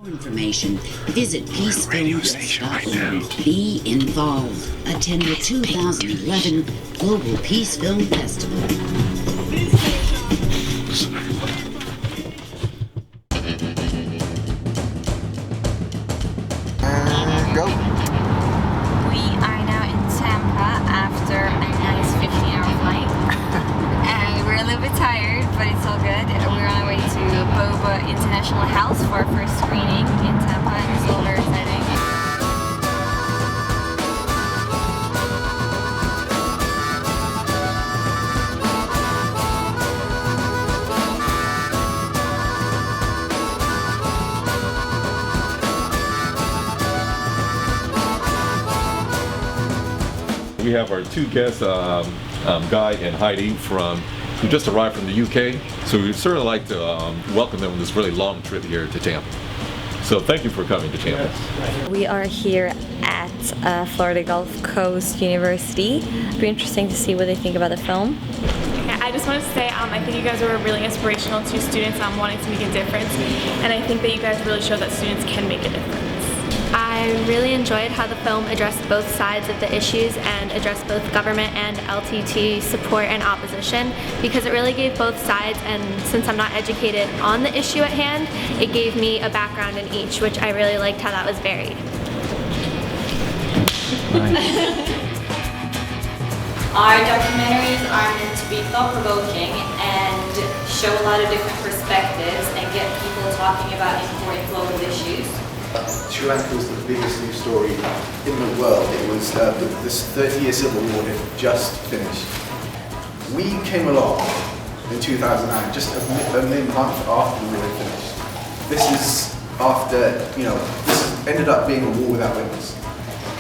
Information, visit peacefilm.com. Be involved. Attend the 2011 Global Peace Film Festival. Go. We are now in Tampa after a nice 15-hour flight. And we're a little bit tired, but it's all good. We're on our way to Boba International House for our first screening in Tampa, and it's all very exciting. We have our two guests, Guy and Heidi, who just arrived from the UK. So we'd certainly like to welcome them on this really long trip here to Tampa. So thank you for coming to Tampa. We are here at Florida Gulf Coast University. It'll be interesting to see what they think about the film. I just wanted to say I think you guys were really inspirational to students wanting to make a difference, and I think that you guys really show that students can make a difference. I really enjoyed how the film addressed both sides of the issues and addressed both government and LTT support and opposition, because it really gave both sides, and since I'm not educated on the issue at hand, it gave me a background in each, which I really liked how that was varied. Our documentaries are meant to be thought-provoking and show a lot of different perspectives and get people talking about important global issues. Sri Lanka was the biggest news story in the world. It was this 30-year civil war had just finished. We came along in 2009, just a mere month after the war had finished. This is after, this ended up being a war without witness.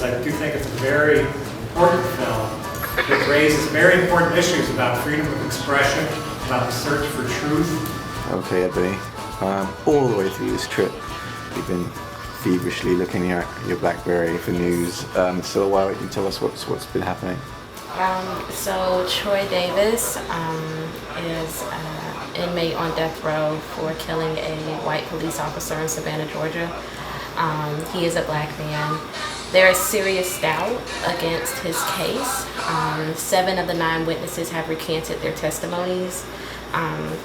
I do think it's a very important film that raises very important issues about freedom of expression, about the search for truth. Okay, Ebony, all the way through this trip, you've been feverishly looking at your BlackBerry for news. So why don't you tell us what's been happening? So Troy Davis is an inmate on death row for killing a white police officer in Savannah, Georgia. He is a black man. There is serious doubt against his case. 7 of the 9 witnesses have recanted their testimonies.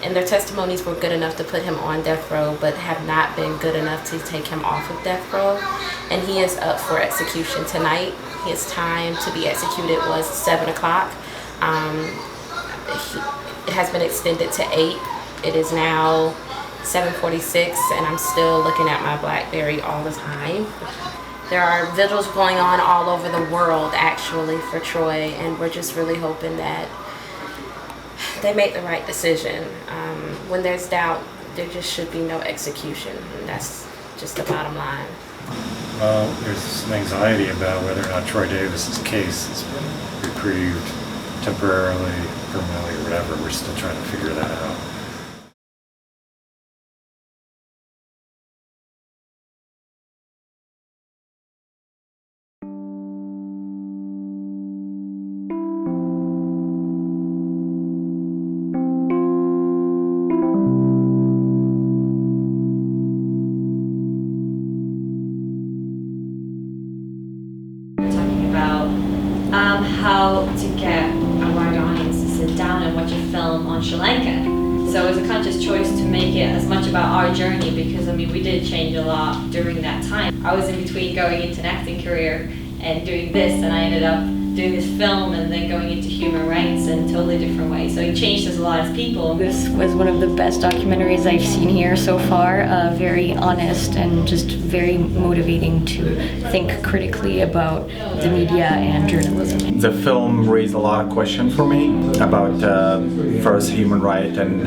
And their testimonies were good enough to put him on death row, but have not been good enough to take him off of death row. And he is up for execution tonight. His time to be executed was 7 o'clock. It has been extended to 8. It is now 7:46, and I'm still looking at my BlackBerry all the time. There are vigils going on all over the world, actually, for Troy, and we're just really hoping that they make the right decision. When there's doubt, there just should be no execution, and that's just the bottom line. Well, there's some anxiety about whether or not Troy Davis's case has been reprieved temporarily, permanently, or whatever. We're still trying to figure that out. How to get a wide audience to sit down and watch a film on Sri Lanka. So it was a conscious choice to make it as much about our journey, because we did change a lot during that time. I was in between going into an acting career and doing this, and I ended up doing this film and then going into human rights in totally different ways. So it changed us a lot as people. This was one of the best documentaries I've seen here so far. Very honest and just very motivating to think critically about the media and journalism. The film raised a lot of questions for me about first human rights and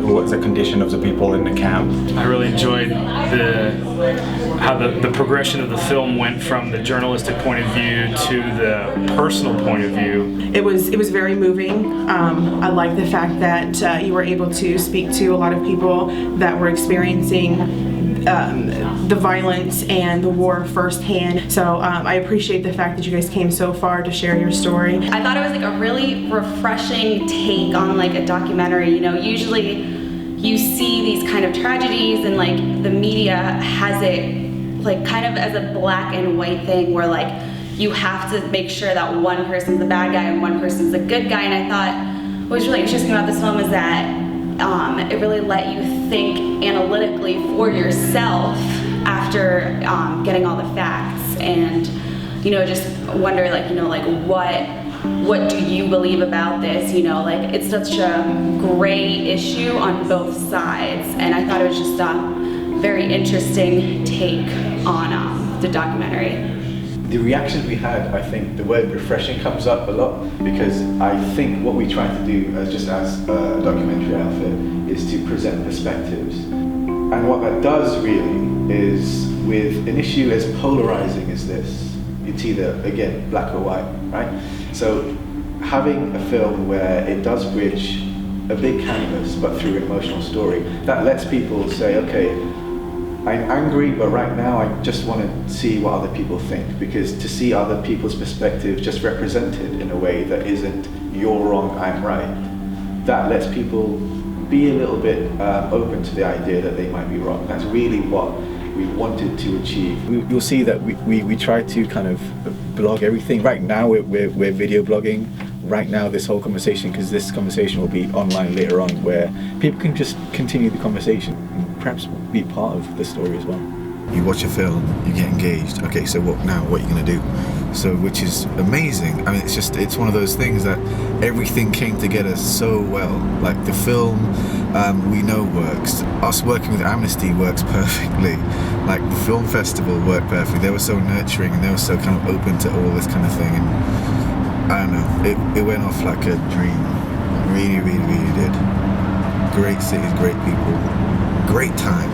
what the condition of the people in the camp. I really enjoyed how the progression of the film went from the journalistic point of view to the personal point of view. It was very moving. I like the fact that you were able to speak to a lot of people that were experiencing the violence and the war firsthand. So I appreciate the fact that you guys came so far to share your story. I thought it was a really refreshing take on a documentary. Usually you see these kind of tragedies, and like the media has it like kind of as a black and white thing where like you have to make sure that one person's the bad guy and one person's the good guy. And I thought what was really interesting about this film is that it really let you think analytically for yourself after getting all the facts, and just wonder like what do you believe about this? Like it's such a gray issue on both sides, and I thought it was just a very interesting take on the documentary. The reactions we had, I think the word refreshing comes up a lot, because I think what we try to do as a documentary outfit is to present perspectives. And what that does really is, with an issue as polarizing as this, it's either, again, black or white, right? So having a film where it does bridge a big canvas but through an emotional story, that lets people say, okay, I'm angry, but right now I just want to see what other people think, because to see other people's perspective just represented in a way that isn't you're wrong, I'm right, that lets people be a little bit open to the idea that they might be wrong. That's really what we wanted to achieve. You'll see that we try to kind of blog everything. Right now we're video blogging. Right now this whole conversation, because this conversation will be online later on, where people can just continue the conversation and perhaps be part of the story as well. You watch a film, you get engaged. Okay, so what now? What are you going to do? So, which is amazing. I mean, it's one of those things that everything came together so well. Like the film, we know works. Us working with Amnesty works perfectly. Like the film festival worked perfectly. They were so nurturing and they were so kind of open to all this kind of thing. And I don't know, it went off like a dream. Really, really, really did. Great cities, great people, great time.